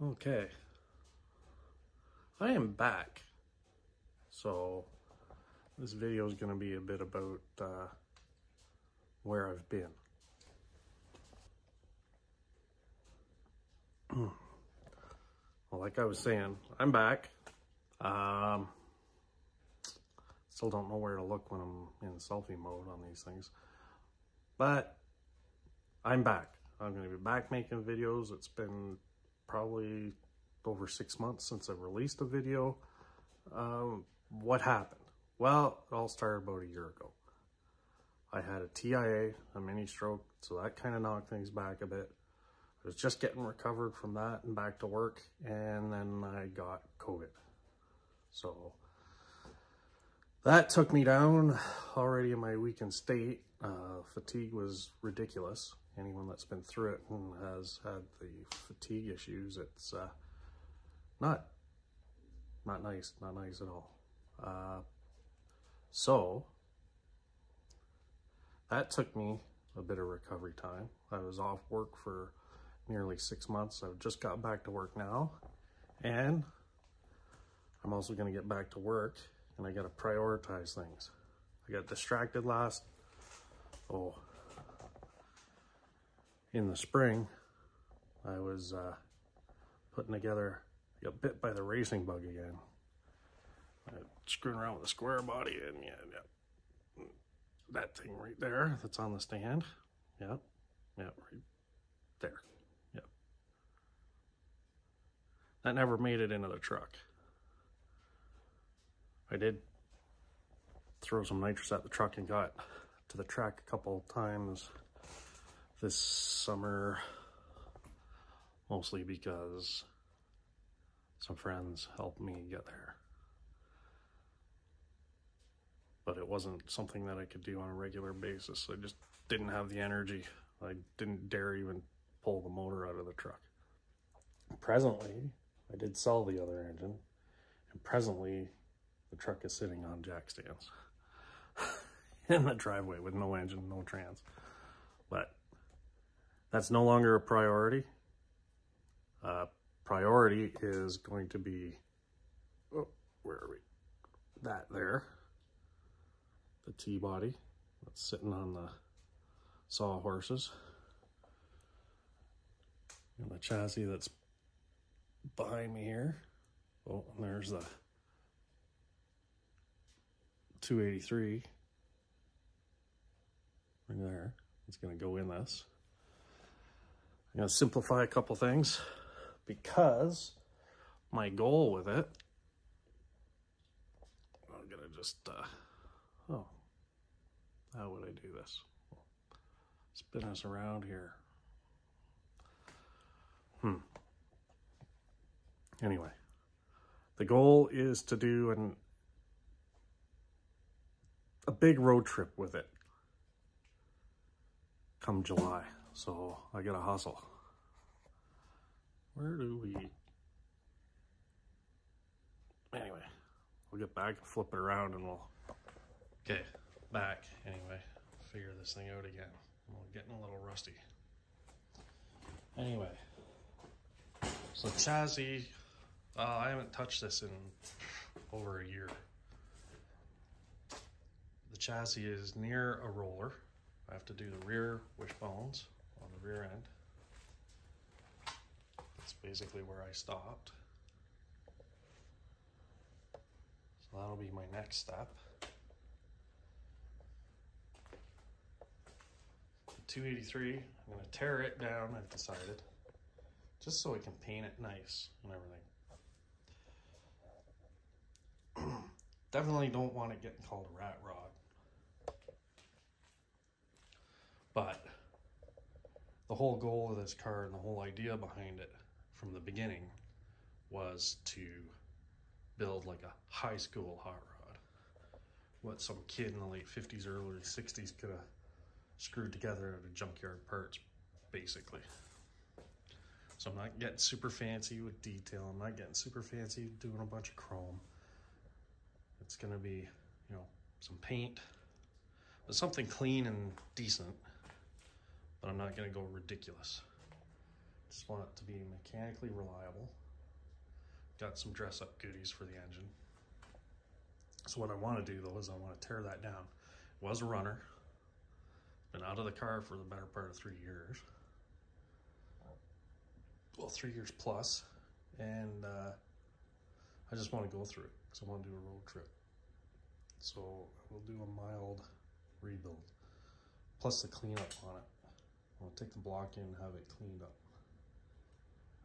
Okay, I am back. So this video is going to be a bit about where I've been. Well, like I was saying, I'm back. Still don't know where to look when I'm in selfie mode on these things, but I'm back. I'm going to be back making videos. It's been probably over 6 months since I released a video. What happened? Well, it all started about a year ago. I had a TIA, a mini stroke, so that kind of knocked things back a bit. I was just getting recovered from that and back to work, and then I got COVID. So that took me down already in my weakened state. Fatigue was ridiculous. Anyone that's been through it and has had the fatigue issues, it's not nice at all. So that took me a bit of recovery time. I was off work for nearly 6 months. I've just got back to work now, and I'm also going to get back to work, and I got to prioritize things. I got distracted in the spring. I was putting together, got bit by the racing bug again. Screwing around with the square body, and yeah, that thing right there that's on the stand. Yep, right there. Yep. That never made it into the truck. I did throw some nitrous at the truck and got to the track a couple times this summer, mostly because some friends helped me get there. But it wasn't something that I could do on a regular basis. I just didn't have the energy. I didn't dare even pull the motor out of the truck. Presently, I did sell the other engine, and presently the truck is sitting on jack stands in the driveway with no engine, no trans. But that's no longer a priority. Priority is going to be, oh, where are we? That there. The T-body that's sitting on the sawhorses, and the chassis that's behind me here. Oh, and there's the 283 right there. It's going to go in this. I'm going to simplify a couple things because my goal with it, I'm going to just oh, how would I do this? Spin us around here. Anyway, the goal is to do a big road trip with it come July. So I gotta hustle. Where do we... Anyway, we'll get back and flip it around and we'll... Okay, back anyway. Figure this thing out again. I'm getting a little rusty. Anyway, so chassis, I haven't touched this in over a year. The chassis is near a roller. I have to do the rear wishbones on the rear end. That's basically where I stopped. So that'll be my next step. 283, I'm going to tear it down, I've decided, just so I can paint it nice and everything. Definitely don't want it getting called a rat rod. But the whole goal of this car and the whole idea behind it from the beginning was to build like a high school hot rod. What some kid in the late 50s, early 60s could have screwed together out of junkyard parts, basically. So I'm not getting super fancy with detail. I'm not getting super fancy doing a bunch of chrome. It's gonna be, you know, some paint, but something clean and decent. But I'm not gonna go ridiculous. Just want it to be mechanically reliable. Got some dress up goodies for the engine. So what I want to do though is I want to tear that down. It was a runner. Been out of the car for the better part of 3 years. Well, 3 years plus. And I just want to go through it because I want to do a road trip. So we'll do a mild rebuild. Plus the cleanup on it. I want to take the block in and have it cleaned up.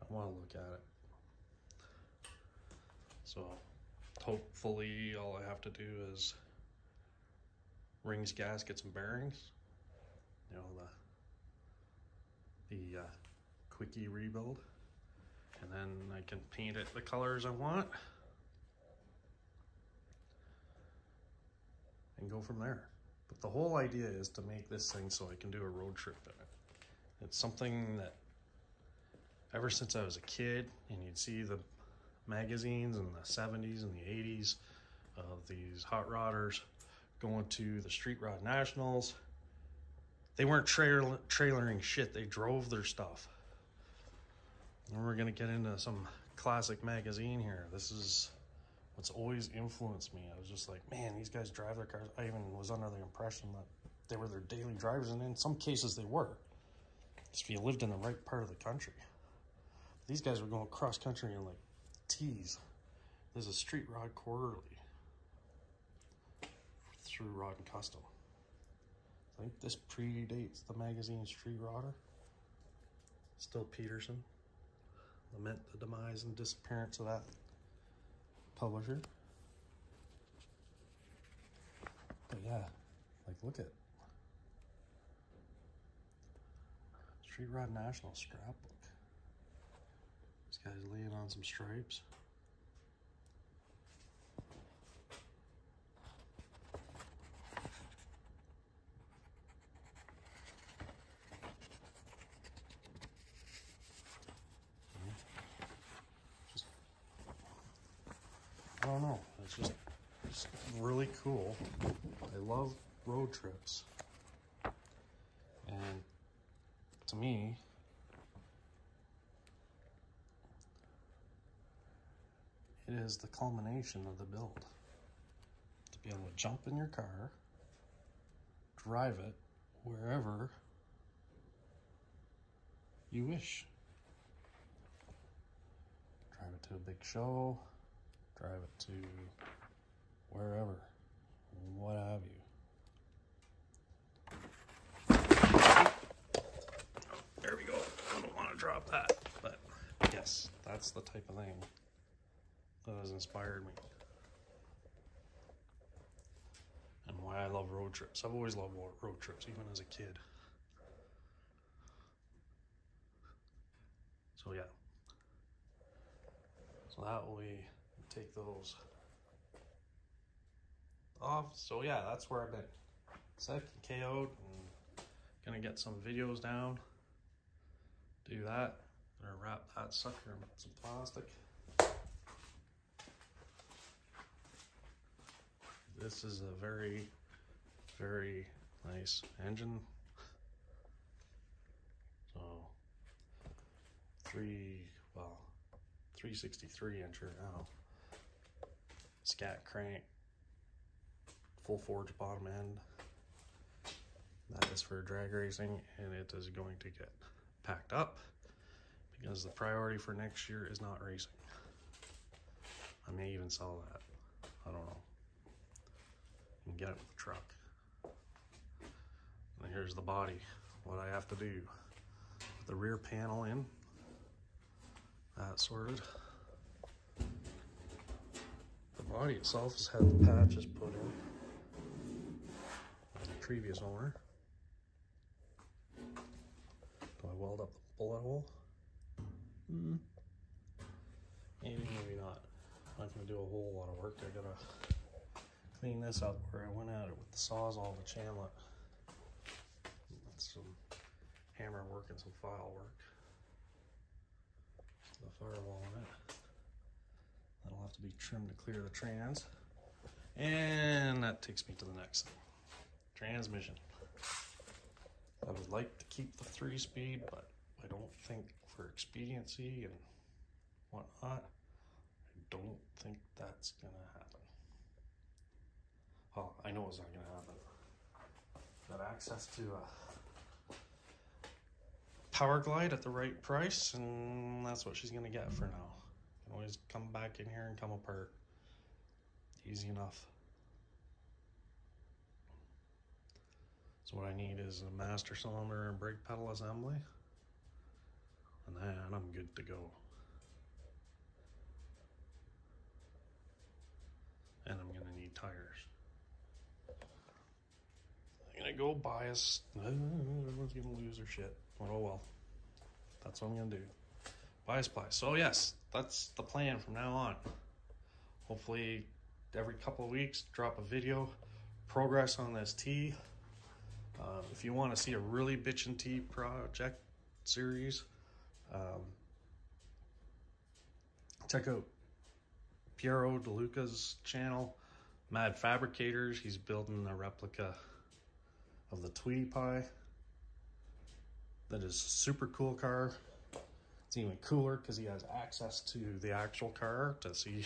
I want to look at it. So hopefully all I have to do is rings, gaskets, and bearings. You know, the quickie rebuild. And then I can paint it the colors I want. And go from there. But the whole idea is to make this thing so I can do a road trip in it. It's something that ever since I was a kid, and you'd see the magazines in the 70s and the 80s of these hot rodders going to the Street Rod Nationals. They weren't trailering shit, they drove their stuff. And we're gonna get into some classic magazine here. This is what's always influenced me. I was just like, man, these guys drive their cars. I even was under the impression that they were their daily drivers, and in some cases they were. Just if you lived in the right part of the country. These guys were going cross country in like T's. There's a Street Rod Quarterly through Rod and Custom. I think this predates the magazine Street Rodder. Still Peterson. Lament the demise and disappearance of that publisher. But yeah, like look at Street Rod National scrapbook. This guy's laying on some stripes. I don't know, it's just really cool. I love road trips. And to me, it is the culmination of the build. To be able to jump in your car, drive it wherever you wish. Drive it to a big show, drive it to wherever, what have you. There we go. I don't want to drop that, but yes, that's the type of thing that has inspired me. And why I love road trips. I've always loved road trips, even as a kid. So yeah. So that way, take those off. So yeah, that's where I've been. Sick and KO'd, and gonna get some videos down. Do that. Gonna wrap that sucker in some plastic. This is a very, very nice engine. So 363 incher now. Scat crank, full forge bottom end. That is for drag racing, and it is going to get packed up because the priority for next year is not racing. I may even sell that. I don't know. And get it with the truck. And here's the body. What I have to do. Put the rear panel in. That sorted. The body itself has had the patches put in by the previous owner. Do I weld up the bullet hole? Maybe, maybe not. I'm not going to do a whole lot of work. I gotta clean this up where I went at it with the Sawzall, the Chandlet. That's some hammer work and some file work. The firewall on it. That'll have to be trimmed to clear the trans. And that takes me to the next thing. Transmission. I would like to keep the 3-speed, but I don't think for expediency and whatnot, I don't think that's gonna happen. Well, I know it's not gonna happen. Got access to a Power Glide at the right price, and that's what she's gonna get for now. Can always come back in here and come apart. Easy enough. So what I need is a master cylinder and brake pedal assembly, and then I'm good to go. And I'm gonna need tires. I'm gonna go buy us. Everyone's gonna lose their shit. Oh well, that's what I'm gonna do. Buy a supply. So yes, that's the plan from now on. Hopefully, every couple of weeks, drop a video, progress on this T. If you want to see a really bitchin' T project series, check out Piero DeLuca's channel, Mad Fabricators. He's building a replica of the Tweety Pie. That is a super cool car. It's even cooler because he has access to the actual car to see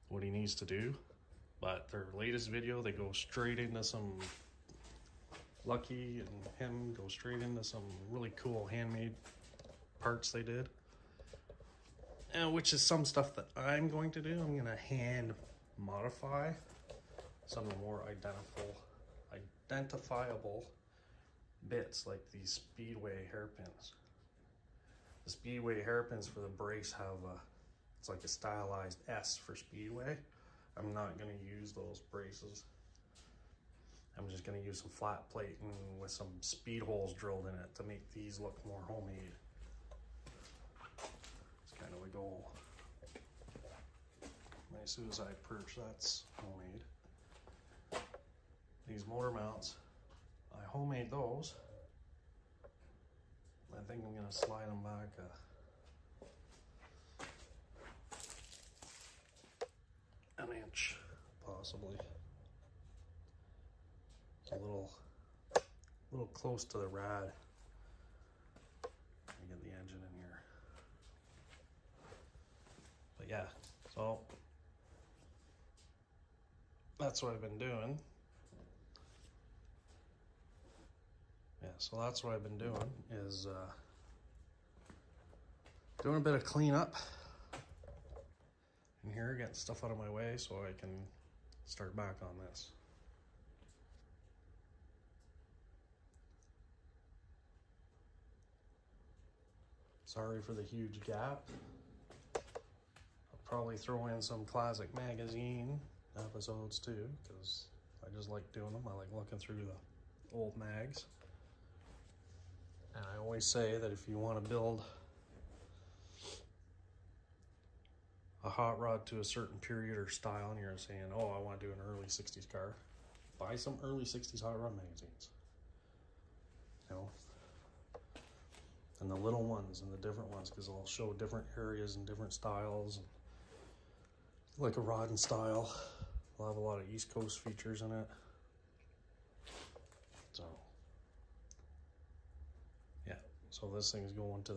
what he needs to do. But their latest video, they go straight into some, Lucky and him go straight into some really cool handmade parts they did. And which is some stuff that I'm going to do. I'm gonna hand modify some of the more identifiable bits, like these Speedway hairpins. The Speedway hairpins for the brace have it's like a stylized S for Speedway. I'm not gonna use those braces. I'm just gonna use some flat plating with some speed holes drilled in it to make these look more homemade. It's kind of a goal. My suicide perch, that's homemade. These motor mounts, I homemade those. I think I'm gonna slide them back an inch, possibly. It's a little close to the rad. Let me get the engine in here. But yeah, so that's what I've been doing. Yeah, so that's what I've been doing, is doing a bit of cleanup in here, getting stuff out of my way so I can start back on this. Sorry for the huge gap. I'll probably throw in some classic magazine episodes too, because I just like doing them. I like looking through the old mags. And I always say that if you want to build a hot rod to a certain period or style, and you're saying, oh, I want to do an early 60s car, buy some early 60s hot rod magazines. You know? And the little ones and the different ones, because they'll show different areas and different styles. Like a rod and style. They'll have a lot of East Coast features in it. So, yeah. So this thing's going to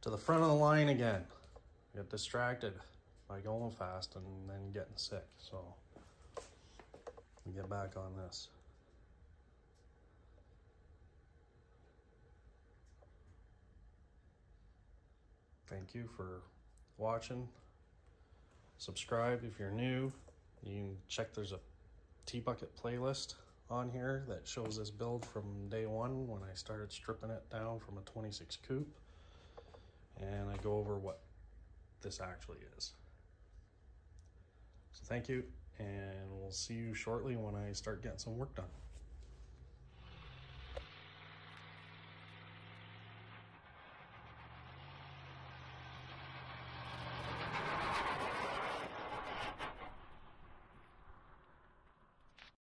the front of the line again. Get distracted by going fast and then getting sick. So, we get back on this. Thank you for watching. Subscribe if you're new. You can check, there's a T-Bucket playlist on here that shows this build from day one when I started stripping it down from a 26 coupe. And I go over what this actually is. So thank you, and we'll see you shortly when I start getting some work done.